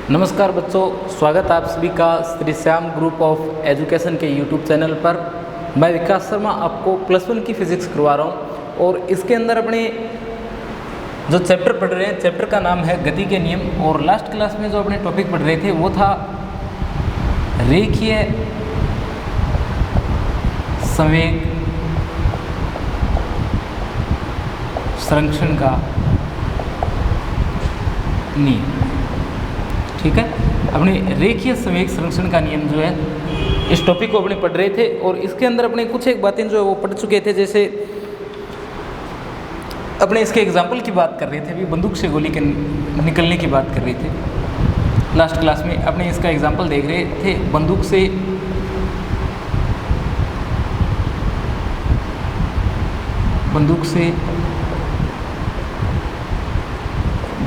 नमस्कार बच्चों, स्वागत आप सभी का Shri Shyam group of education के यूट्यूब चैनल पर। मैं विकास शर्मा आपको +1 की फिजिक्स करवा रहा हूँ और इसके अंदर अपने जो चैप्टर पढ़ रहे हैं, चैप्टर का नाम है गति के नियम। और लास्ट क्लास में जो अपने टॉपिक पढ़ रहे थे वो था रेखीय संवेग संरक्षण का नियम। ठीक है, अपने रेखीय संवेग संरक्षण का नियम जो है इस टॉपिक को अपने पढ़ रहे थे और इसके अंदर अपने कुछ एक बातें जो है वो पढ़ चुके थे। जैसे अपने इसके एग्जाम्पल की बात कर रहे थे, अभी बंदूक से गोली के निकलने की बात कर रहे थे लास्ट क्लास में। अपने इसका एग्जाम्पल देख रहे थे, बंदूक से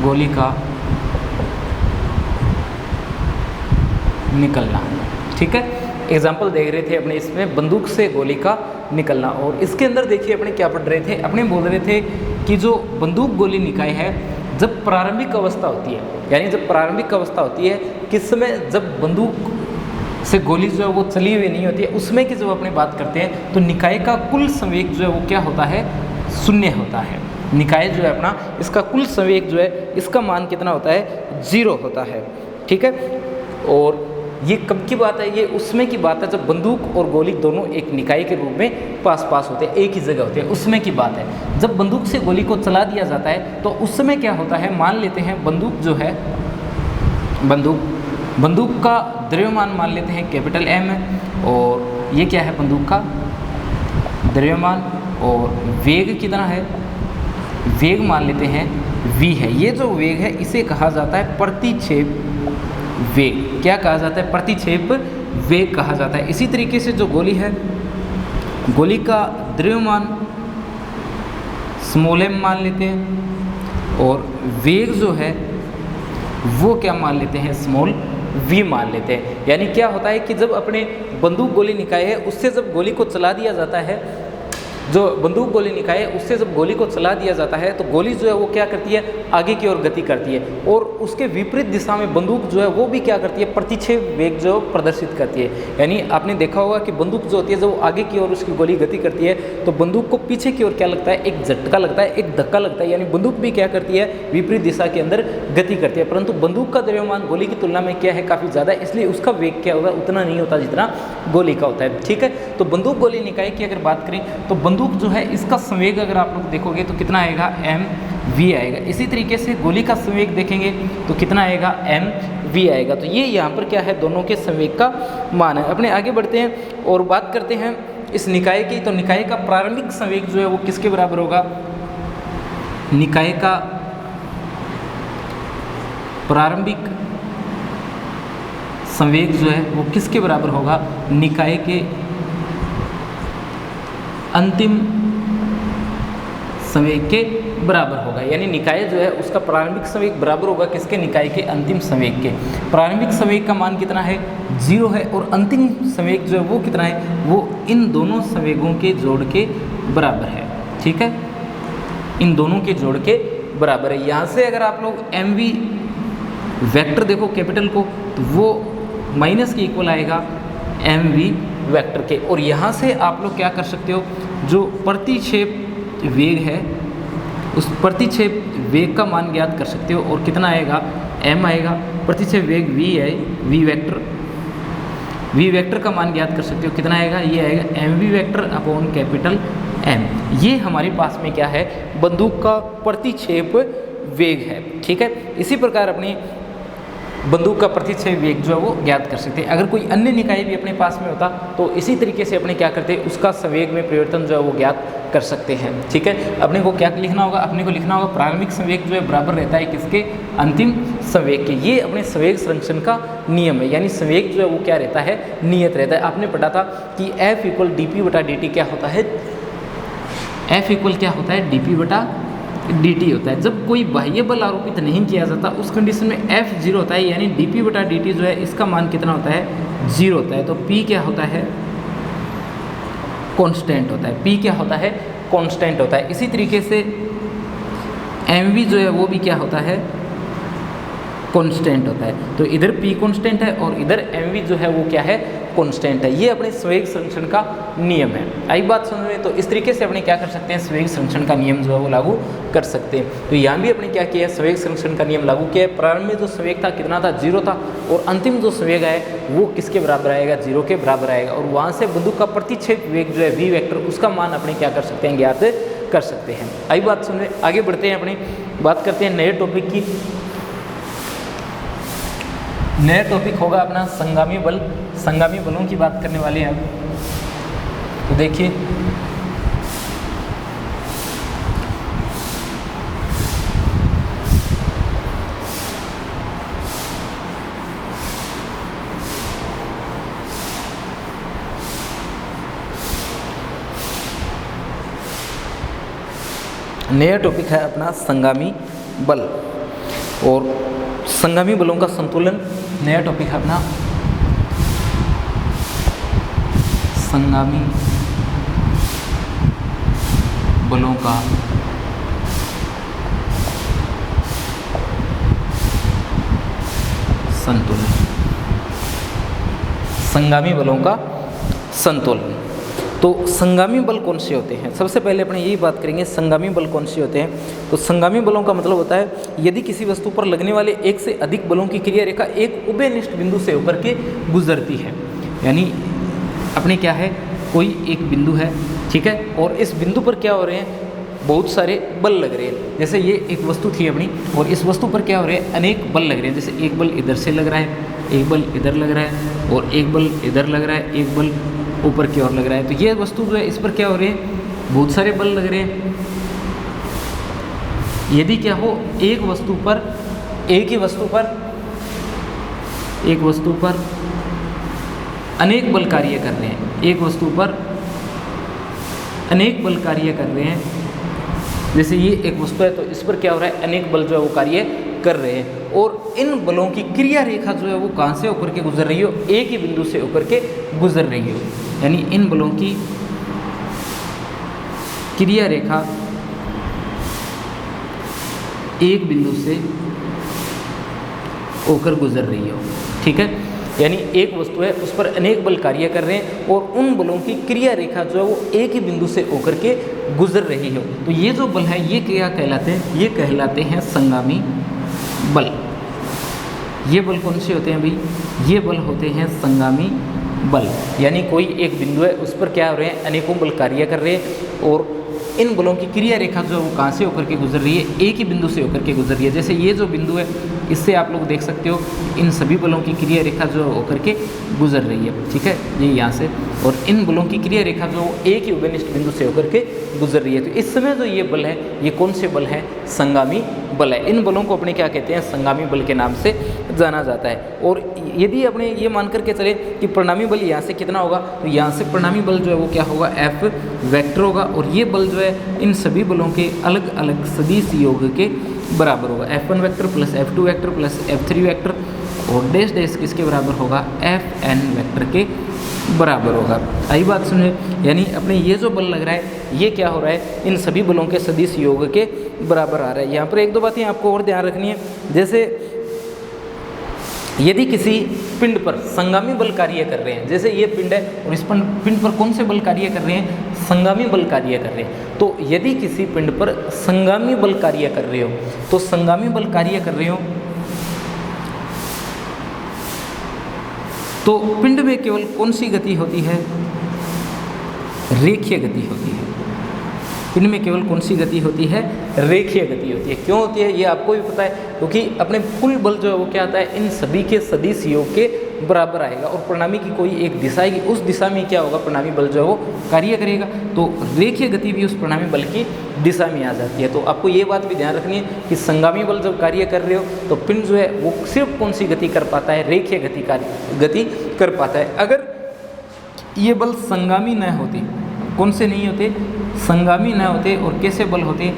गोली का निकलना। ठीक है, एग्जाम्पल देख रहे थे अपने इसमें बंदूक से गोली का निकलना। और इसके अंदर देखिए अपने क्या पढ़ रहे थे, अपने बोल रहे थे कि जो बंदूक गोली निकाय है जब प्रारंभिक अवस्था होती है, यानी जब प्रारंभिक अवस्था होती है किस समय, जब बंदूक से गोली जो है वो चली हुई नहीं होती है, उसमें की जब अपने बात करते हैं तो निकाय का कुल संवेग जो है वो क्या होता है, 0 होता है। निकाय जो है अपना, इसका कुल संवेग जो है इसका मान कितना होता है, 0 होता है। ठीक है, और ये कब की बात है, ये उसमें की बात है जब बंदूक और गोली दोनों एक निकाय के रूप में पास होते हैं, एक ही जगह होते हैं, उसमें की बात है। जब बंदूक से गोली को चला दिया जाता है तो उस समय क्या होता है, मान लेते हैं बंदूक जो है, बंदूक का द्रव्यमान मान लेते हैं कैपिटल M है, और ये क्या है बंदूक का द्रव्यमान, और वेग कितना है, वेग मान लेते हैं v है। ये जो वेग है इसे कहा जाता है प्रतिक्षेप वेग। क्या कहा जाता है, प्रतिक्षेप वेग कहा जाता है। इसी तरीके से जो गोली है, गोली का द्रव्यमान m मान लेते हैं, और वेग जो है वो क्या मान लेते हैं, v मान लेते हैं। यानी क्या होता है कि जब अपने बंदूक गोली निकाय है उससे जब गोली को चला दिया जाता है, जो बंदूक गोली निकाय है उससे जब गोली को चला दिया जाता है तो गोली जो है वो क्या करती है, आगे की ओर गति करती है, और उसके विपरीत दिशा में बंदूक जो है वो भी क्या करती है, प्रतिक्षेप वेग जो प्रदर्शित करती है। यानी आपने देखा होगा कि बंदूक जो होती है जब आगे की ओर उसकी गोली गति करती है तो बंदूक को पीछे की ओर क्या लगता है, एक झटका लगता है, एक धक्का लगता है, यानी बंदूक भी क्या करती है, विपरीत दिशा के अंदर गति करती है। परंतु बंदूक का द्रव्यमान गोली की तुलना में क्या है, काफ़ी ज़्यादा, इसलिए उसका वेग क्या होगा, उतना नहीं होता जितना गोली का होता है। ठीक है, तो बंदूक गोली निकाय की अगर बात करें तो बंदूक जो है इसका संवेग अगर आप लोग देखोगे तो कितना आएगा, mv आएगा। इसी तरीके से गोली का संवेग देखेंगे तो कितना आएगा, mv आएगा। तो ये यहाँ पर क्या है, दोनों के संवेग का मान है। अपने आगे बढ़ते हैं और बात करते हैं इस निकाय की। तो निकाय का प्रारंभिक संवेग जो है वो किसके बराबर होगा, निकाय का प्रारंभिक संवेग जो है वो किसके बराबर होगा, निकाय के अंतिम संवेग के बराबर होगा। यानी निकाय जो है उसका प्रारंभिक संवेग बराबर होगा किसके, निकाय के अंतिम संवेग के। प्रारंभिक संवेग का मान कितना है, 0 है, और अंतिम संवेग जो है वो कितना है, वो इन दोनों संवेगों के जोड़ के बराबर है। ठीक है, इन दोनों के जोड़ के बराबर है। यहाँ से अगर आप लोग mv वेक्टर देखो कैपिटल को तो वो माइनस के इक्वल आएगा mv वेक्टर के। और यहाँ से आप लोग क्या कर सकते हो, जो प्रतिक्षेप वेग है उस प्रतिक्षेप वेग का मान ज्ञात कर सकते हो, और कितना आएगा, m आएगा, प्रतिक्षेप वेग v है, v वेक्टर का मान ज्ञात कर सकते हो, कितना आएगा, ये आएगा mv vector upon capital M। ये हमारे पास में क्या है, बंदूक का प्रतिक्षेप वेग है। ठीक है, इसी प्रकार अपनी बंदूक का प्रतिक्षेप वेग जो है वो ज्ञात कर सकते हैं। अगर कोई अन्य निकाय भी अपने पास में होता तो इसी तरीके से अपने क्या करते हैं, उसका संवेग में परिवर्तन जो है वो ज्ञात कर सकते हैं। ठीक है, अपने को क्या लिखना होगा, अपने को लिखना होगा प्रारंभिक संवेग जो है बराबर रहता है किसके, अंतिम संवेग के। ये अपने संवेग संरक्षण का नियम है, यानी संवेग जो है वो क्या रहता है, नियत रहता है। आपने पढ़ा था कि F = dp/dt क्या होता है, F क्या होता है, dp/dt होता है। जब कोई बाह्य बल आरोपित नहीं किया जाता उस कंडीशन में F 0 होता है, यानी dp/dt जो है इसका मान कितना होता है, 0 होता है। तो P क्या होता है, कांस्टेंट होता है। P क्या होता है, कांस्टेंट होता है। इसी तरीके से mv जो है वो भी क्या होता है, कांस्टेंट होता है। तो इधर p कांस्टेंट है और इधर mv जो है वो क्या है, कांस्टेंट है। ये अपने संवेग संरक्षण का नियम है। आई बात समझ में? तो इस तरीके से अपने क्या कर सकते हैं, संवेग संरक्षण का नियम जो है वो लागू कर सकते हैं। तो यहाँ भी अपने क्या किया है, संवेग संरक्षण का नियम लागू किया है। प्रारंभ में जो संवेग था कितना था, 0 था, और अंतिम जो संवेग है वो किसके बराबर आएगा, 0 के बराबर आएगा। और वहाँ से बंदूक का प्रतिच्छेद वेग जो है v वेक्टर, उसका मान अपने क्या कर सकते हैं, ज्ञात कर सकते हैं। आई बात समझ में? आगे बढ़ते हैं, अपनी बात करते हैं नए टॉपिक की। नया टॉपिक होगा अपना संगामी बल। संगामी बलों की बात करने वाले हैं अब। तो देखिए, नया टॉपिक है अपना संगामी बल और संगामी बलों का संतुलन। नया टॉपिक है अपना संगामी बलों का संतुलन। संगामी बलों का संतुलन। तो संगामी बल कौन से होते हैं, सबसे पहले अपने यही बात करेंगे, संगामी बल कौन से होते हैं। तो संगामी बलों का मतलब होता है यदि किसी वस्तु पर लगने वाले एक से अधिक बलों की क्रिया रेखा एक उभयनिष्ठ बिंदु से होकर के गुजरती है। यानी अपने क्या है, कोई एक बिंदु है, ठीक है, और इस बिंदु पर क्या हो रहे हैं, बहुत सारे बल लग रहे हैं। जैसे ये एक वस्तु थी अपनी, और इस वस्तु पर क्या हो रहे हैं, अनेक बल लग रहे हैं। जैसे एक बल इधर से लग रहा है, एक बल इधर लग रहा है, और एक बल इधर लग रहा है, एक बल ऊपर की ओर लग रहा है। तो ये वस्तु जो है, इस पर क्या हो रहे हैं, बहुत सारे बल लग रहे हैं। यदि क्या हो, एक वस्तु पर, एक ही वस्तु पर, एक वस्तु पर अनेक बल कार्य कर रहे हैं, एक वस्तु पर अनेक बल कार्य कर रहे हैं। जैसे ये एक वस्तु है, तो इस पर क्या हो रहा है, अनेक बल जो है वो कार्य कर रहे हैं, और इन बलों की क्रिया रेखा जो है वो कहाँ से होकर के गुजर रही हो, एक ही बिंदु से होकर के गुजर रही हो। यानी इन बलों की क्रिया रेखा एक बिंदु से होकर गुजर रही हो, ठीक है। यानी एक वस्तु है, उस पर अनेक बल कार्य कर रहे हैं, और उन बलों की क्रिया रेखा जो है वो एक ही बिंदु से होकर के गुजर रही हो। तो ये जो बल है, ये क्या कहलाते हैं, ये कहलाते हैं संगामी बल। ये बल कौन से होते हैं भाई, ये बल होते हैं संगामी बल। यानी कोई एक बिंदु है, उस पर क्या हो रहे हैं, अनेकों बल कार्य कर रहे हैं, और इन बलों की क्रिया रेखा जो है वो कहाँ से होकर के गुजर रही है, एक ही बिंदु से होकर के गुजर रही है। जैसे ये जो बिंदु है, इससे आप लोग देख सकते हो इन सभी बलों की क्रिया रेखा जो है होकर के गुजर रही है, ठीक है, ये यहाँ से, और इन बलों की क्रिया रेखा जो एक ही उभयनिष्ठ बिंदु से होकर के गुजर रही है। तो इस समय जो ये बल है, ये कौन से बल है, संगामी बल है। इन बलों को अपने क्या कहते हैं, संगामी बल के नाम से जाना जाता है। और यदि अपने ये मान करके चले कि परिणामी बल यहाँ से कितना होगा, तो यहाँ से परिणामी बल जो है वो क्या होगा, F वेक्टर होगा, और ये बल जो है इन सभी बलों के अलग अलग सदिश योग के बराबर होगा। F1 vector plus F2 vector plus F3 vector, और डैश डैश किसके बराबर होगा, Fn वेक्टर के बराबर होगा। आई बात सुनिए, यानी अपने ये जो बल लग रहा है, ये क्या हो रहा है, इन सभी बलों के सदिश योग के बराबर आ रहा है। यहाँ पर एक दो बातें आपको और ध्यान रखनी है। जैसे यदि किसी पिंड पर संगामी बल कार्य कर रहे हैं, जैसे ये पिंड है और इस पिंड पर कौन से बल कार्य कर रहे हैं, संगामी बल कार्य कर रहे हैं। तो यदि किसी पिंड पर संगामी बल कार्य कर रहे हो, तो संगामी बल कार्य कर रहे हो, तो पिंड में केवल कौन सी गति होती है, रेखीय गति होती है। पिंड में केवल कौन सी गति होती है, रेखीय गति होती है। क्यों होती है, ये आपको भी पता है, क्योंकि अपने कुल बल जो है वो क्या आता है, इन सभी के सदिश योग के बराबर आएगा, और परिणामी की कोई एक दिशा आएगी, उस दिशा में क्या होगा, परिणामी बल जो है वो कार्य करेगा। तो रेखीय गति भी उस परिणामी बल की दिशा में आ जाती है। तो आपको ये बात भी ध्यान रखनी है कि संगामी बल जब कार्य कर रहे हो, तो पिंड जो है वो सिर्फ कौन सी गति कर पाता है, रेखीय गति कर पाता है। अगर ये बल संगामी न होते, कौन से नहीं होते, संगामी न होते, और कैसे बल होते,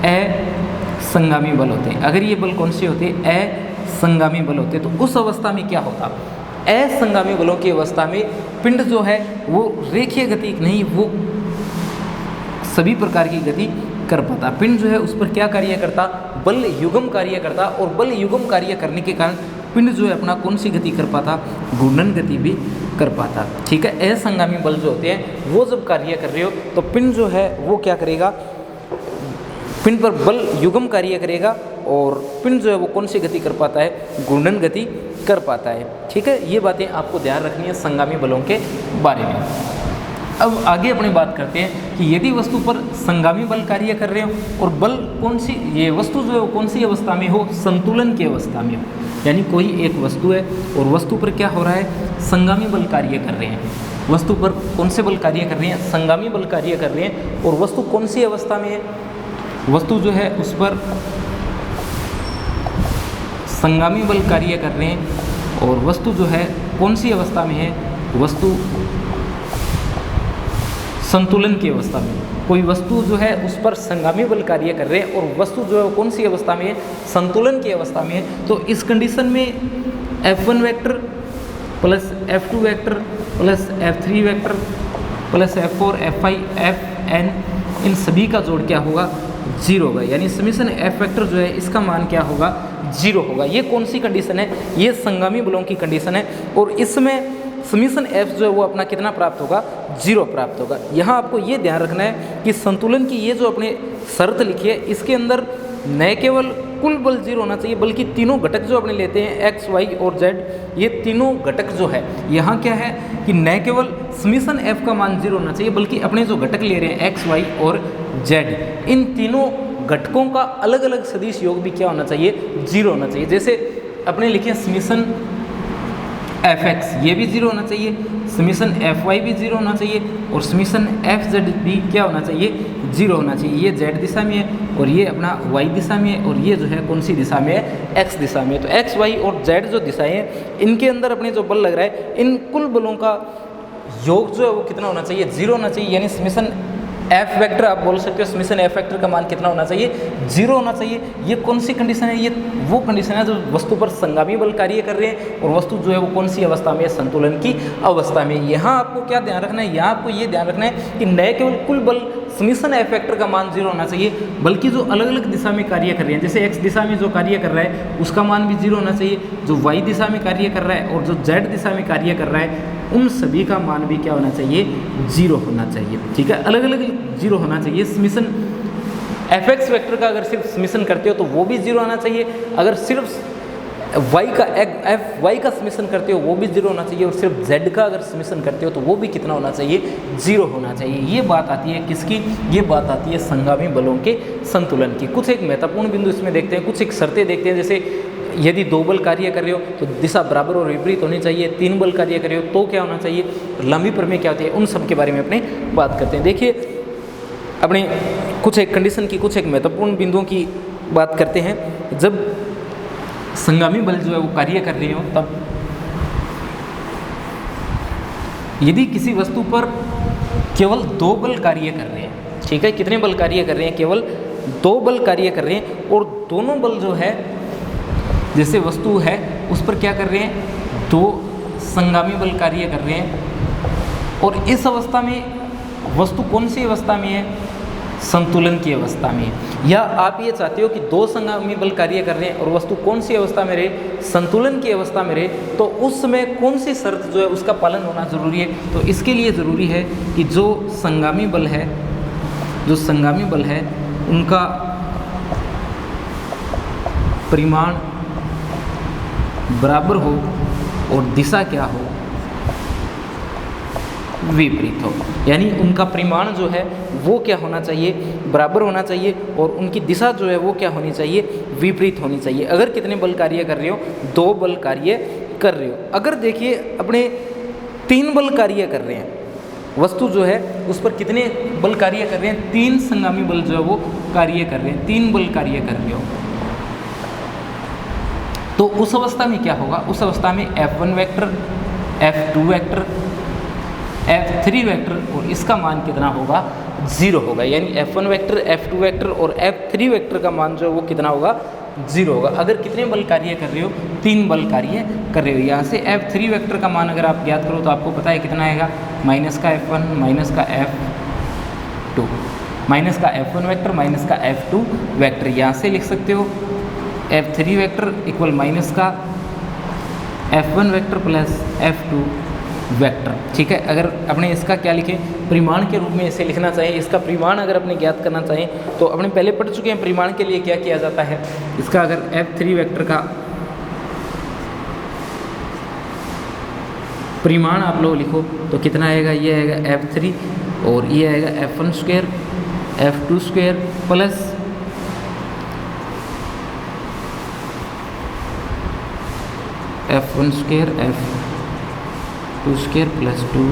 असंगामी बल होते। अगर ये बल कौन से होते, असंगामी बल होते, तो उस अवस्था में क्या होता, असंगामी बलों की अवस्था में पिंड जो है वो रेखीय गति नहीं, वो सभी प्रकार की गति कर पाता। पिंड जो है उस पर क्या कार्य करता, बल युग्म कार्य करता, और बल युग्म कार्य करने के कारण पिंड जो है अपना कौन सी गति कर पाता, घूर्णन गति भी कर पाता। ठीक है, असंगामी बल जो होते हैं वो जब कार्य कर रहे हो तो पिंड जो है वो क्या करेगा, पिंड पर बल युग्म कार्य करेगा और पिंड जो है वो कौन सी गति कर पाता है, घूर्णन गति कर पाता है। ठीक है, ये बातें आपको ध्यान रखनी है संगामी बलों के बारे में। अब आगे अपनी बात करते हैं कि यदि वस्तु पर संगामी बल कार्य कर रहे हो और बल कौन सी, ये वस्तु जो है वो कौन सी अवस्था में हो, संतुलन की अवस्था में हो, यानी कोई एक वस्तु है और वस्तु पर क्या हो रहा है, संगामी बल कार्य कर रहे हैं। वस्तु पर कौन से बल कार्य कर रहे हैं, संगामी बल कार्य कर रहे हैं, और वस्तु कौन सी अवस्था में है, वस्तु जो है उस पर संगामी बल कार्य कर रहे हैं, और वस्तु जो है कौन सी अवस्था में है, वस्तु संतुलन की अवस्था में। कोई वस्तु जो है उस पर संगामी बल कार्य कर रहे हैं और वस्तु जो है वो कौन सी अवस्था में है, संतुलन की अवस्था में है। तो इस कंडीशन में F1 vector plus F2 vector plus F3 vector plus F4 F5 Fn, इन सभी का जोड़ क्या होगा, 0 होगा, यानी समीशन F वेक्टर जो है इसका मान क्या होगा, 0 होगा। ये कौन सी कंडीशन है, ये संगामी बलों की कंडीशन है, और इसमें समीशन F जो है वो अपना कितना प्राप्त होगा, 0 प्राप्त होगा। यहाँ आपको ये ध्यान रखना है कि संतुलन की ये जो अपने शर्त लिखी है इसके अंदर न केवल कुल बल 0 होना चाहिए बल्कि तीनों घटक जो अपने लेते हैं x, y और z, ये तीनों घटक जो है यहाँ क्या है कि न केवल समीशन F का मान 0 होना चाहिए बल्कि अपने जो घटक ले रहे हैं x, y और z, इन तीनों घटकों का अलग अलग सदिश योग भी क्या होना चाहिए, 0 होना चाहिए। जैसे अपने लिखे समीशन Fx ये भी 0 होना चाहिए, समीशन Fy भी 0 होना चाहिए, और समीशन Fz भी क्या होना चाहिए, 0 होना चाहिए। ये z दिशा में है और ये अपना y दिशा में है, और ये जो है कौन सी दिशा में है, x दिशा में है। तो x, y और z जो दिशाएं हैं इनके अंदर अपने जो बल लग रहा है इन कुल बलों का योग जो है वो कितना होना चाहिए, 0 होना चाहिए। यानी समीशन F वेक्टर आप बोल सकते हो, समीशन F वेक्टर का मान कितना होना चाहिए, 0 होना चाहिए। ये कौन सी कंडीशन है, ये वो कंडीशन है जो वस्तु पर संगामी बल कार्य कर रहे हैं और वस्तु जो है वो कौन सी अवस्था में है, संतुलन की अवस्था में। यहाँ आपको क्या ध्यान रखना है, यहाँ आपको ये ध्यान रखना है कि न केवल कुल बल समीशन F वेक्टर का मान 0 होना चाहिए बल्कि जो अलग अलग दिशा में कार्य कर रहे हैं, जैसे x दिशा में जो कार्य कर रहा है उसका मान भी 0 होना चाहिए, जो y दिशा में कार्य कर रहा है और जो z दिशा में कार्य कर रहा है उन सभी का मान भी क्या होना चाहिए, 0 होना चाहिए। ठीक है, अलग अलग 0 होना चाहिए। समीशन Fx वेक्टर का अगर सिर्फ समीशन करते हो तो वो भी 0 होना चाहिए, अगर सिर्फ y का समीशन करते हो वो भी 0 होना चाहिए, और सिर्फ z का अगर समीशन करते हो तो वो भी कितना होना चाहिए, 0 होना चाहिए। ये बात आती है किसकी, ये बात आती है संगामी बलों के संतुलन की। कुछ एक महत्वपूर्ण बिंदु इसमें देखते हैं, कुछ एक शर्तें देखते हैं। जैसे यदि 2 बल कार्य कर रहे हो तो दिशा बराबर और विपरीत होनी चाहिए, 3 बल कार्य कर रहे हो तो क्या होना चाहिए, लंबी प्रमेय क्या होती है, उन सब के बारे में अपने बात करते हैं। देखिए अपने कुछ एक कंडीशन की, कुछ एक महत्वपूर्ण बिंदुओं की बात करते हैं। जब संगामी बल जो है वो कार्य कर रहे हो तब यदि किसी वस्तु पर केवल 2 बल कार्य कर रहे हैं, ठीक है, कितने बल कार्य कर रहे हैं, केवल 2 बल कार्य कर रहे हैं, और दोनों बल जो है जैसे वस्तु है उस पर क्या कर रहे हैं, 2 संगामी बल कार्य कर रहे हैं, और इस अवस्था में वस्तु कौन सी अवस्था में है, संतुलन की अवस्था में है। या आप ये चाहते हो कि 2 संगामी बल कार्य कर रहे हैं और वस्तु कौन सी अवस्था में रहे, संतुलन की अवस्था में रहे, तो उस समय कौन सी शर्त जो है उसका पालन होना जरूरी है। तो इसके लिए ज़रूरी है कि जो संगामी बल है, जो संगामी बल है उनका परिमाण बराबर हो और दिशा क्या हो, विपरीत हो। यानी उनका परिमाण जो है वो क्या होना चाहिए, बराबर होना चाहिए, और उनकी दिशा जो है वो क्या होनी चाहिए, विपरीत होनी चाहिए। अगर कितने बल कार्य कर रहे हो, 2 बल कार्य कर रहे हो। अगर देखिए अपने 3 बल कार्य कर रहे हैं, वस्तु जो है उस पर कितने बल कार्य कर रहे हैं, 3 संगामी बल जो है वो कार्य कर रहे हैं, 3 बल कार्य कर रहे हो, तो उस अवस्था में क्या होगा, उस अवस्था में F1 vector, F2 vector, F3 vector और इसका मान कितना होगा, 0 होगा। यानी F1 वेक्टर, F2 वेक्टर और F3 वेक्टर का मान जो है वो कितना होगा, 0 होगा। अगर कितने बल कार्य कर रहे हो, 3 बल कार्य कर रहे हो। यहाँ से F3 वेक्टर का मान अगर आप ज्ञात करो तो आपको पता है कितना आएगा, माइनस का F1 माइनस का F2, माइनस का F1 वेक्टर माइनस का F2 वेक्टर, यहाँ से लिख सकते हो F3 वेक्टर इक्वल माइनस का F1 vector plus F2 vector. ठीक है, अगर अपने इसका क्या लिखें, परिमाण के रूप में इसे लिखना चाहिए। इसका परिमाण अगर अपने ज्ञात करना चाहें तो अपने पहले पढ़ चुके हैं परिमाण के लिए क्या किया जाता है। इसका अगर F3 वेक्टर का परिमाण आप लोग लिखो तो कितना आएगा, ये आएगा F3 और ये आएगा F1 square F2 square plus F1 square F2 square plus 2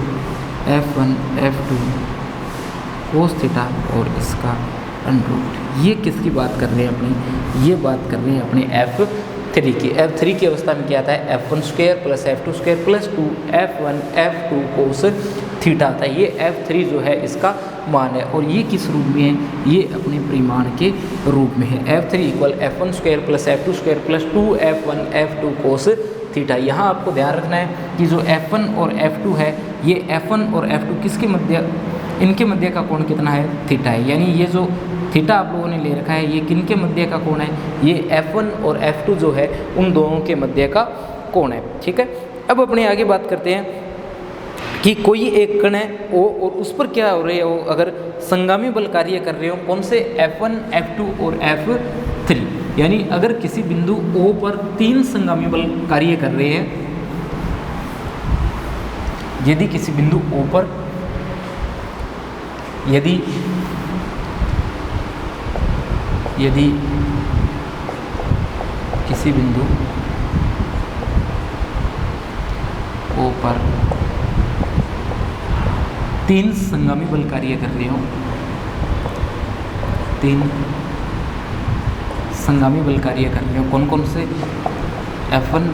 F1 F2 cos theta और इसका अंडर। ये किसकी बात कर रहे हैं अपनी, ये बात कर रहे हैं अपने F3 की। F3 की अवस्था में क्या आता है, F1 square plus F2 square plus 2 F1 F2 cos theta आता है। ये F3 जो है इसका मान है और ये किस रूप में है, ये अपने परिमाण के रूप में है। F3 equal F1 square plus F2 square plus 2 F1 F2 cos theta. यहाँ आपको ध्यान रखना है कि जो F1 और F2 है, ये F1 और F2 किसके मध्य, इनके मध्य का कोण कितना है, थीटा है। यानी ये जो थीटा आप लोगों ने ले रखा है ये किनके मध्य का कोण है, ये F1 और F2 जो है उन दोनों के मध्य का कोण है। ठीक है, अब अपने आगे बात करते हैं कि कोई एक कण है O और उस पर क्या हो रही है, वो अगर संगामी बल कार्य कर रहे हो, कौन से F1 F2 और F3। यानी अगर किसी बिंदु O पर 3 संगामी बल कार्य कर रहे हैं, यदि किसी बिंदु O पर यदि किसी बिंदु O पर 3 संगामी बल कार्य कर रहे हो, 3 संगामी बल कार्य कर रहे हो, कौन कौन से, F1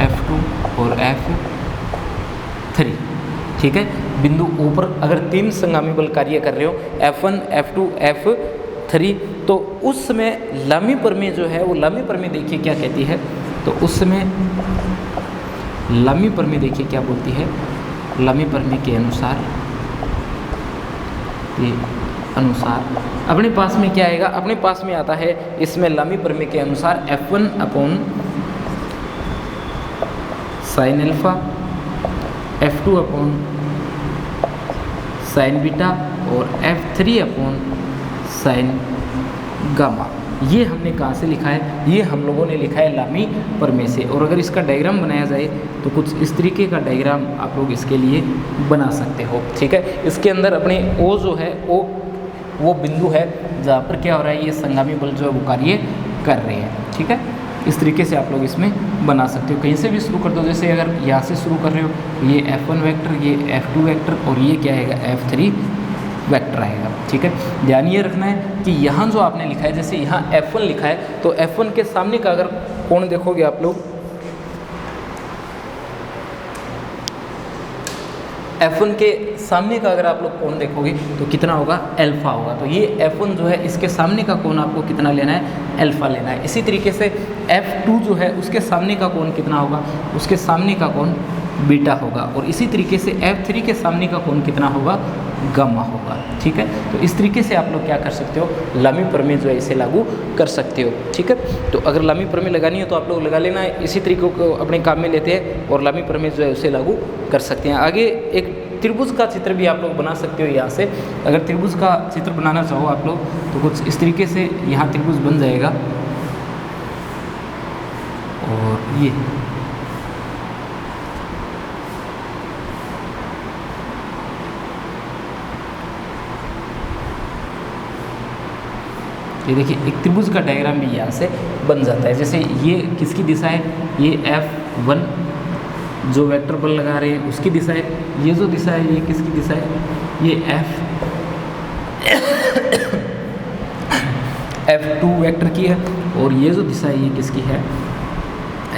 F2 और F3। ठीक है, बिंदु O पर अगर 3 संगामी बल कार्य कर रहे हो F1 F2 F3, तो उस समय लामी प्रमेय जो है वो लामी प्रमेय देखिए क्या कहती है, तो उस समय लामी प्रमेय देखिए क्या बोलती है। लामी प्रमेय के अनुसार अपने पास में क्या आएगा, अपने पास में आता है इसमें लामी प्रमेय के अनुसार F1 upon sine alpha, F2 upon sine beta और F3 अपॉन साइन गामा। ये हमने कहाँ से लिखा है, ये हम लोगों ने लिखा है लामी प्रमेय से। और अगर इसका डायग्राम बनाया जाए तो कुछ इस तरीके का डायग्राम आप लोग इसके लिए बना सकते हो। ठीक है, इसके अंदर अपने O जो है वो बिंदु है जहाँ पर क्या हो रहा है, ये संगामी बल जो है वो कार्य कर रहे हैं। ठीक है, इस तरीके से आप लोग इसमें बना सकते हो, कहीं से भी शुरू कर दो। जैसे अगर यहाँ से शुरू कर रहे हो, ये F1 वेक्टर, ये F2 वेक्टर और ये क्या आएगा, F3 वेक्टर आएगा। ठीक है, ध्यान ये रखना है कि यहाँ जो आपने लिखा है, जैसे यहाँ F1 लिखा है तो F1 के सामने का अगर कोण देखोगे आप लोग, F1 के सामने का अगर आप लोग कोण देखोगे तो कितना होगा, अल्फा होगा। तो ये F1 जो है इसके सामने का कोण आपको कितना लेना है, अल्फा लेना है। इसी तरीके से F2 जो है उसके सामने का कोण कितना होगा, उसके सामने का कोण बीटा होगा। और इसी तरीके से F3 के सामने का कोण कितना होगा, गामा होगा। ठीक है, तो इस तरीके से आप लोग क्या कर सकते हो, लामी प्रमेय जो है इसे लागू कर सकते हो। ठीक है, तो अगर लामी प्रमेय लगानी है तो आप लोग लगा लेना, इसी तरीके को अपने काम में लेते हैं और लामी प्रमेय जो है उसे लागू कर सकते हैं। आगे एक त्रिभुज का चित्र भी आप लोग बना सकते हो। यहाँ से अगर त्रिभुज का चित्र बनाना चाहो आप लोग तो कुछ इस तरीके से यहाँ त्रिभुज बन जाएगा। और ये देखिए एक त्रिभुज का डायग्राम भी यहाँ से बन जाता है। जैसे ये किसकी दिशा है, ये F1 जो वेक्टर बल लगा रहे हैं उसकी दिशा है। ये जो दिशा है ये किसकी दिशा है, ये F2 वेक्टर की है। और ये जो दिशा है ये किसकी है,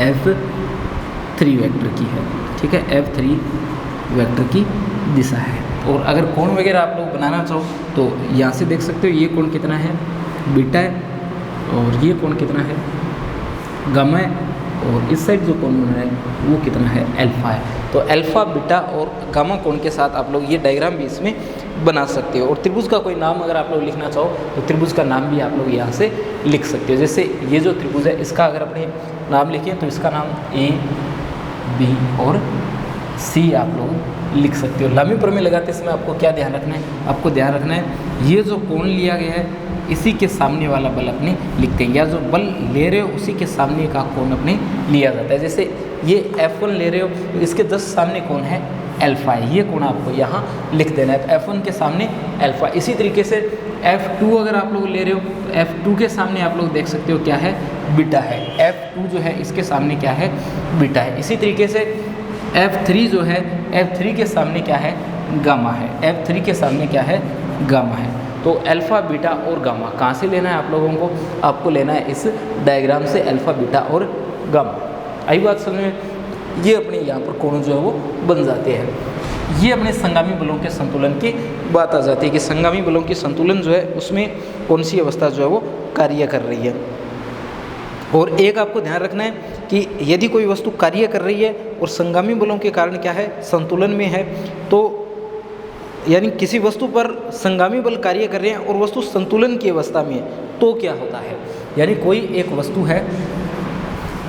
F3 वेक्टर की है। ठीक है, F3 वेक्टर की दिशा है। और अगर कोण वगैरह आप लोग बनाना चाहो तो यहाँ से देख सकते हो, ये कोण कितना है, बीटा है। और ये कोण कितना है, गामा है। और इस साइड जो कोण बन रहा है वो कितना है, अल्फा है। तो अल्फा, बीटा और गामा कोण के साथ आप लोग ये डायग्राम भी इसमें बना सकते हो। और त्रिभुज का कोई नाम अगर आप लोग लिखना चाहो तो त्रिभुज का नाम भी आप लोग यहाँ से लिख सकते हो। जैसे ये जो त्रिभुज है इसका अगर अपने नाम लिखें तो इसका नाम ए, बी और सी आप लोग लिख सकते हो। लामी प्रमेय लगाते समय आपको क्या ध्यान रखना है, आपको ध्यान रखना है ये जो कोण लिया गया है इसी के सामने वाला बल अपने लिखते हैं, या जो बल ले रहे हो उसी के सामने का कोण अपने लिया जाता है। जैसे ये F1 ले रहे हो तो इसके 10 सामने कोण है अल्फा है, ये कोण आपको यहाँ लिख देना है, F1 के सामने अल्फा। इसी तरीके से F2 अगर आप लोग ले रहे हो तो F2 के सामने आप लोग देख सकते हो क्या है, बीटा है। F2 जो है इसके सामने क्या है, बीटा है। इसी तरीके से F3 जो है, F3 के सामने क्या है, गामा है। F3 के सामने क्या है, गामा है। तो अल्फ़ा, बीटा और गामा कहाँ से लेना है आप लोगों को, आपको लेना है इस डायग्राम से अल्फ़ा, बीटा और गामा। आई बात समझ में। ये अपने यहाँ पर कोण जो है वो बन जाते हैं। ये अपने संगामी बलों के संतुलन की बात आ जाती है कि संगामी बलों की संतुलन जो है उसमें कौन सी अवस्था जो है वो कार्य कर रही है। और एक आपको ध्यान रखना है कि यदि कोई वस्तु कार्य कर रही है और संगामी बलों के कारण क्या है, संतुलन में है, तो यानी किसी वस्तु पर संगामी बल कार्य कर रहे हैं और वस्तु संतुलन की अवस्था में है, तो क्या होता है। यानी कोई एक वस्तु है,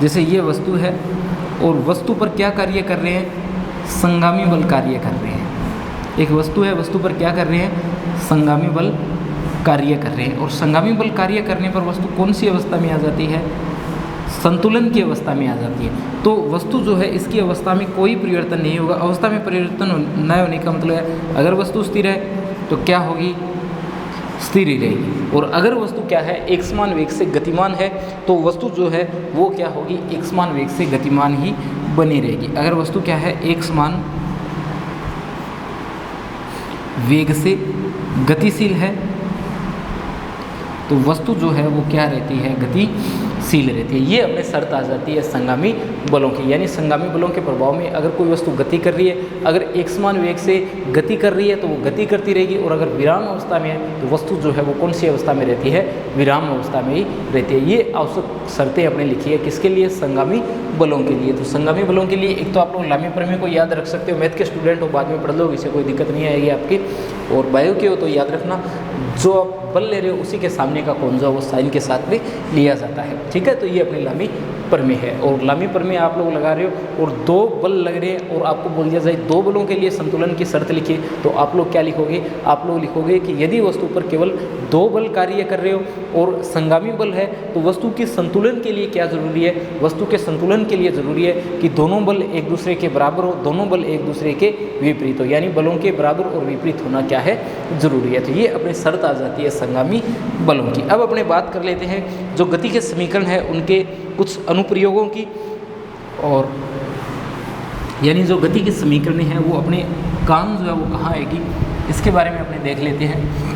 जैसे ये वस्तु है और वस्तु पर क्या कार्य कर रहे हैं, संगामी बल कार्य कर रहे हैं। एक वस्तु है, वस्तु पर क्या कर रहे हैं, संगामी बल कार्य कर रहे हैं। और संगामी बल कार्य करने पर वस्तु कौन सी अवस्था में आ जाती है, संतुलन की अवस्था में आ जाती है। तो वस्तु जो है इसकी अवस्था में कोई परिवर्तन नहीं होगा। अवस्था में परिवर्तन न होने का मतलब है अगर वस्तु स्थिर है तो क्या होगी, स्थिर ही रहेगी। और अगर वस्तु क्या है, एक समान वेग से गतिमान है तो वस्तु जो है वो क्या होगी, एक समान वेग से गतिमान ही बनी रहेगी। अगर वस्तु क्या है, एक समान वेग से गतिशील है तो वस्तु जो है वो क्या रहती है, गतिशील रहती है। ये अपने शर्त आ जाती है संगामी बलों की। यानी संगामी बलों के प्रभाव में अगर कोई वस्तु गति कर रही है, अगर एक समान वेग से गति कर रही है तो वो गति करती रहेगी। और अगर विराम अवस्था में है तो वस्तु जो है वो कौन सी अवस्था में रहती है, विराम अवस्था में ही रहती है। ये आवश्यक शर्तें अपने लिखी है किसके लिए, संगामी बलों के लिए। तो संगामी बलों के लिए एक तो आप लोग लामी प्रमेय को याद रख सकते हो, मैथ के स्टूडेंट हो बाद में पढ़ लो, इसे कोई दिक्कत नहीं आएगी आपकी। और बायो के हो तो याद रखना जो आप बल ले रहे हो उसी के सामने का कोण जो है वो साइन के साथ में लिया जाता है। ठीक है, तो ये अपनी लामी प्रमेय है। और लामी प्रमेय आप लोग लगा रहे हो और दो बल लग रहे हैं और आपको बोल दिया जाए दो बलों के लिए संतुलन की शर्त लिखिए, तो आप लोग क्या लिखोगे, आप लोग लिखोगे कि यदि वस्तु पर केवल दो बल कार्य कर रहे हो और संगामी बल है तो वस्तु की संतुलन के लिए क्या जरूरी है, वस्तु के संतुलन के लिए जरूरी है कि दोनों बल एक दूसरे के बराबर हो, दोनों बल एक दूसरे के विपरीत हो। यानी बलों के बराबर और विपरीत होना क्या है, जरूरी है। तो ये अपनी शर्त आ जाती है संगामी बलों की। अब अपने बात कर लेते हैं जो गति के समीकरण है उनके कुछ अनुप्रयोगों की। और यानी जो गति के समीकरण है वो अपने काम जो है वो कहाँ आएगी, इसके बारे में अपने देख लेते हैं।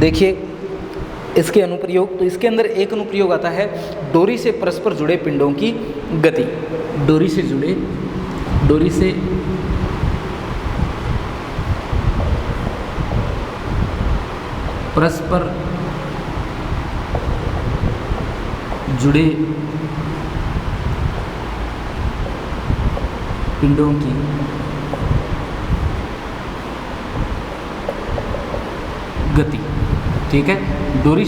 देखिए इसके अनुप्रयोग, तो इसके अंदर एक अनुप्रयोग आता है डोरी से परस्पर जुड़े पिंडों की गति। डोरी से परस्पर जुड़े पिंडों की गति। ठीक है, डोरी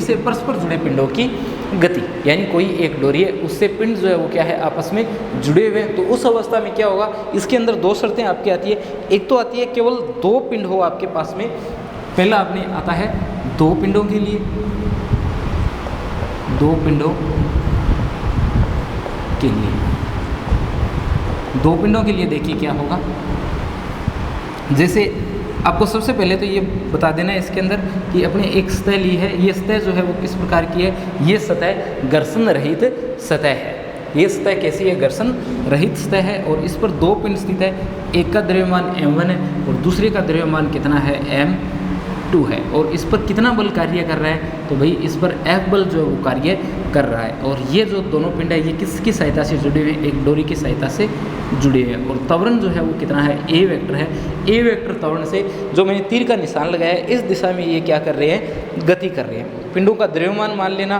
से परस्पर जुड़े पिंडों की गति। यानी कोई एक डोरी है, उससे पिंड जो है वो क्या है, आपस में जुड़े हुए हैं। तो उस अवस्था में क्या होगा, इसके अंदर दो शर्तें आपकी आती है। एक तो आती है केवल दो पिंड हो आपके पास में। पहला आपने आता है दो पिंडों के लिए, दो पिंडों के लिए देखिए क्या होगा। जैसे आपको सबसे पहले तो ये बता देना है इसके अंदर कि अपने एक सतह ली है, ये सतह जो है वो किस प्रकार की है, ये सतह घर्षण रहित सतह है। ये सतह कैसी है, घर्षण रहित सतह है। और इस पर दो पिंड स्थित है, एक का द्रव्यमान m1 है और दूसरे का द्रव्यमान कितना है, टू है। और इस पर कितना बल कार्य कर रहा है, तो भाई इस पर F बल जो है वो कार्य कर रहा है। और ये जो दोनों पिंड है ये किसकी सहायता से जुड़े हुए हैं, एक डोरी की सहायता से जुड़े हुए हैं। और त्वरण जो है वो कितना है, A वेक्टर है। A वेक्टर त्वरण से जो मैंने तीर का निशान लगाया है इस दिशा में ये क्या कर रहे हैं, गति कर रहे हैं। पिंडों का द्रव्यमान मान लेना,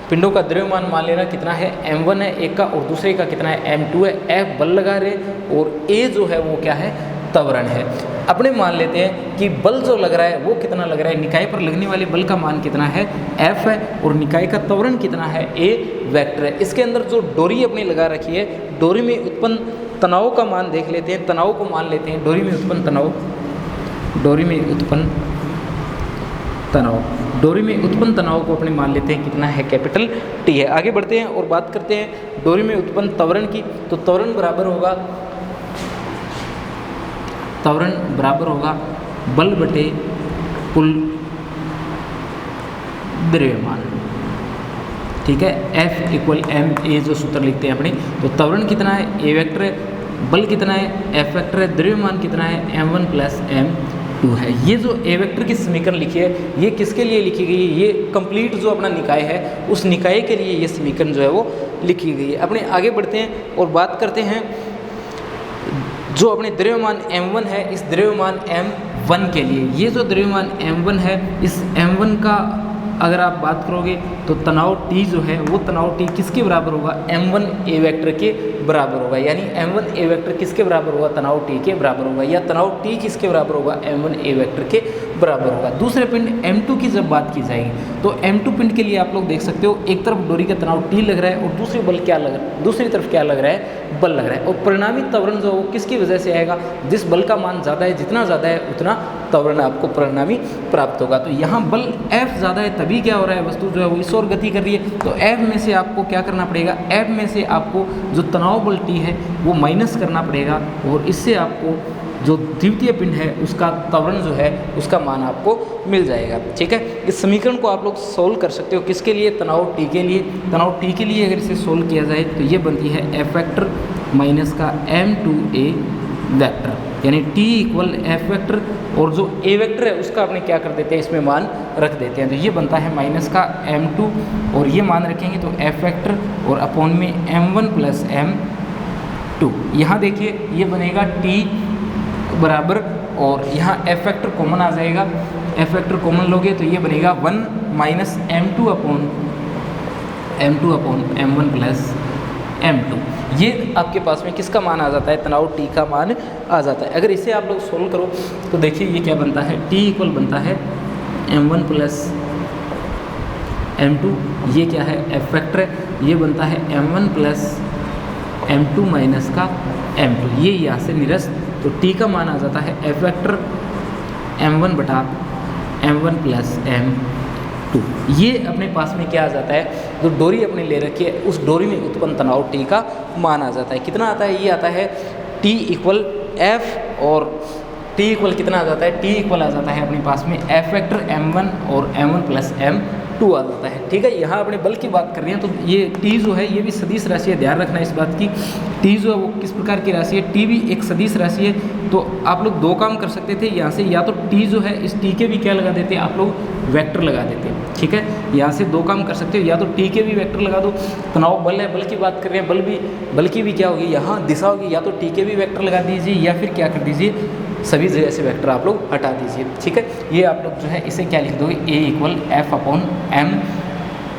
पिंडों का द्रव्यमान मान लेना कितना है, m1 है एक का, और दूसरे का कितना है, m2 है। F बल लगा रहे और A जो है वो क्या है, त्वरण है। अपने मान लेते हैं कि बल जो लग रहा है वो कितना लग रहा है, निकाय पर लगने वाले बल का मान कितना है, F है, और निकाय का त्वरण कितना है, A वेक्टर है। इसके अंदर जो डोरी अपनी लगा रखी है, डोरी में उत्पन्न तनाव का मान देख लेते हैं, तनाव को मान लेते हैं, डोरी में उत्पन्न तनाव, डोरी में उत्पन्न तनाव, डोरी में उत्पन्न तनाव को अपने मान लेते हैं कितना है, कैपिटल T है। आगे बढ़ते हैं और बात करते हैं डोरी में उत्पन्न त्वरण की। तो त्वरण बराबर होगा, त्वरण बराबर होगा बल बटे कुल द्रव्यमान, ठीक है। F इक्वल ma जो सूत्र लिखते हैं अपने, तो त्वरण कितना है, A वेक्टर है, बल कितना है, F वेक्टर है, द्रव्यमान कितना है, m1 प्लस m2 है। ये जो A वेक्टर की समीकरण लिखी है ये किसके लिए लिखी गई है, ये कंप्लीट जो अपना निकाय है उस निकाय के लिए ये समीकरण जो है वो लिखी गई है। अपने आगे बढ़ते हैं और बात करते हैं जो अपने द्रव्यमान m1 है, इस द्रव्यमान m1 के लिए, ये जो द्रव्यमान m1 है इस m1 का अगर आप बात करोगे तो तनाव T जो है वो तनाव T किसके बराबर होगा, m1 A वेक्टर के बराबर होगा। यानी m1 A वेक्टर किसके बराबर होगा, तनाव T के बराबर होगा, या तनाव T किसके बराबर होगा, m1 A वेक्टर के बराबर होगा। दूसरे पिंड m2 की जब बात की जाएगी तो m2 पिंड के लिए आप लोग देख सकते हो, एक तरफ डोरी का तनाव T लग रहा है और दूसरी तरफ क्या लग रहा है, बल लग रहा है। और परिणामी त्वरण जो है वो किसकी वजह से आएगा, जिस बल का मान ज़्यादा है, जितना ज़्यादा है उतना त्वरण आपको परिणामी प्राप्त होगा। तो यहाँ बल F ज़्यादा है तभी क्या हो रहा है, वस्तु जो है वो इस ओर गति कर रही है। तो F में से आपको क्या करना पड़ेगा, F में से आपको जो तनाव बल T है वो माइनस करना पड़ेगा, और इससे आपको जो द्वितीय पिंड है उसका त्वरण जो है उसका मान आपको मिल जाएगा, ठीक है। इस समीकरण को आप लोग सोल्व कर सकते हो, किसके लिए, तनाव T के लिए। तनाव T के लिए अगर इसे सोल्व किया जाए तो ये बनती है F वेक्टर माइनस का m2A वेक्टर, यानी T इक्वल F वेक्टर, और जो A वेक्टर है उसका अपने क्या कर देते हैं, इसमें मान रख देते हैं। तो ये बनता है माइनस का m2 और ये मान रखेंगे तो F वेक्टर और अपॉन में m1 प्लस m2। यहाँ देखिए ये बनेगा T बराबर, और यहाँ F वेक्टर कॉमन आ जाएगा, F वेक्टर कॉमन लोगे तो ये बनेगा 1 minus m2 upon m1 plus m2। ये आपके पास में किसका मान आ जाता है, तनाव T का मान आ जाता है। अगर इसे आप लोग सोल्व करो तो देखिए ये क्या बनता है, T इक्वल बनता है m1 प्लस m2, ये क्या है, F वेक्टर है, ये बनता है m1 प्लस m2 माइनस का m2, ये यहाँ से निरस्त। तो T का मान आ जाता है F वेक्टर m1 बटा m1 प्लस m2। ये अपने पास में क्या आ जाता है, जो डोरी अपने ले रखी है उस डोरी में उत्पन्न तनाव T का मान आ जाता है। कितना आता है, ये आता है T इक्वल F, और T इक्वल कितना आ जाता है, T इक्वल आ जाता है अपने पास में F वेक्टर m1 और m1 प्लस m2 आ जाता है, ठीक है। यहाँ अपने बल की बात कर रहे हैं तो ये T जो है ये भी सदिश राशि है, ध्यान रखना इस बात की। T जो है वो किस प्रकार की राशि है, T भी एक सदिश राशि है। तो आप लोग दो काम कर सकते थे यहाँ से, या तो T जो है इस T के भी क्या लगा देते, आप लोग वेक्टर लगा देते, ठीक है। यहाँ से दो काम कर सकते हो, या तो T के भी वेक्टर लगा दो, तनाव बल है, बल की बात कर रहे हैं, बल की भी क्या होगी, यहाँ दिशा होगी, या तो T के भी वेक्टर लगा दीजिए या फिर क्या कर दीजिए, सभी जैसे वेक्टर आप लोग हटा दीजिए, ठीक है। ये आप लोग जो है इसे क्या लिख दोगे, A equal F upon m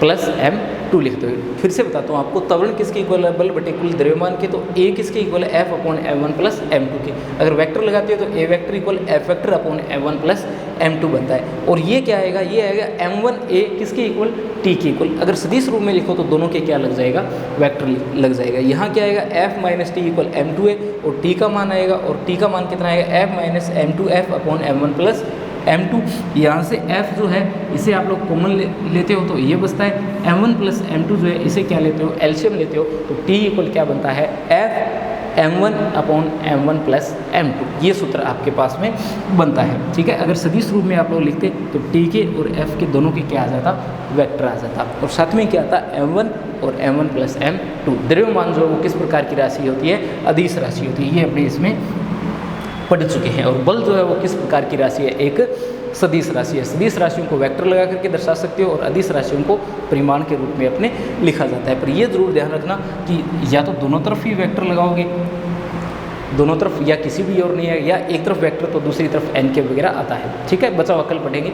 plus m2 लिख दोगे। फिर से बताता हूँ आपको, त्वरण किसके इक्वल है, बल बटे कुल द्रव्यमान के, तो A किसके इक्वल है, F upon m1 plus m2 के। अगर वेक्टर लगाते हो तो A vector equal F vector upon m1 plus m2 बनता है। और ये क्या आएगा, ये आएगा m1A किसके इक्वल, T के इक्वल। अगर सदिश रूप में लिखो तो दोनों के क्या लग जाएगा, वेक्टर लग जाएगा। यहाँ क्या आएगा, F minus T equal m2 है, और T का मान आएगा, और T का मान कितना आएगा, F minus m2F upon m1 plus m2। यहाँ से F जो है इसे आप लोग कॉमन लेते हो तो ये बचता है, m1 प्लस m2 जो है इसे क्या लेते हो, एलसीएम लेते हो, तो T इक्वल क्या बनता है, F m1 upon m1 plus m2। ये सूत्र आपके पास में बनता है, ठीक है। अगर सदिश रूप में आप लोग लिखते तो T के और F के दोनों के क्या आ जाता, वेक्टर आ जाता, और साथ में क्या आता, m1 और m1 प्लस m2। द्रव्यमान जो है वो किस प्रकार की राशि होती है, अदिश राशि होती है, ये अपने इसमें पढ़ चुके हैं। और बल जो है वो किस प्रकार की राशि है, एक सदिश राशि है। सदिश राशियों को वेक्टर लगा करके दर्शा सकते हो और अदिश राशियों को परिमाण के रूप में अपने लिखा जाता है। पर ये ज़रूर ध्यान रखना कि या तो दोनों तरफ ही वेक्टर लगाओगे, दोनों तरफ, या किसी भी और नहीं है, या एक तरफ वेक्टर तो दूसरी तरफ एन के वगैरह आता है। ठीक है, बचा हुआ कल पढ़ेंगे।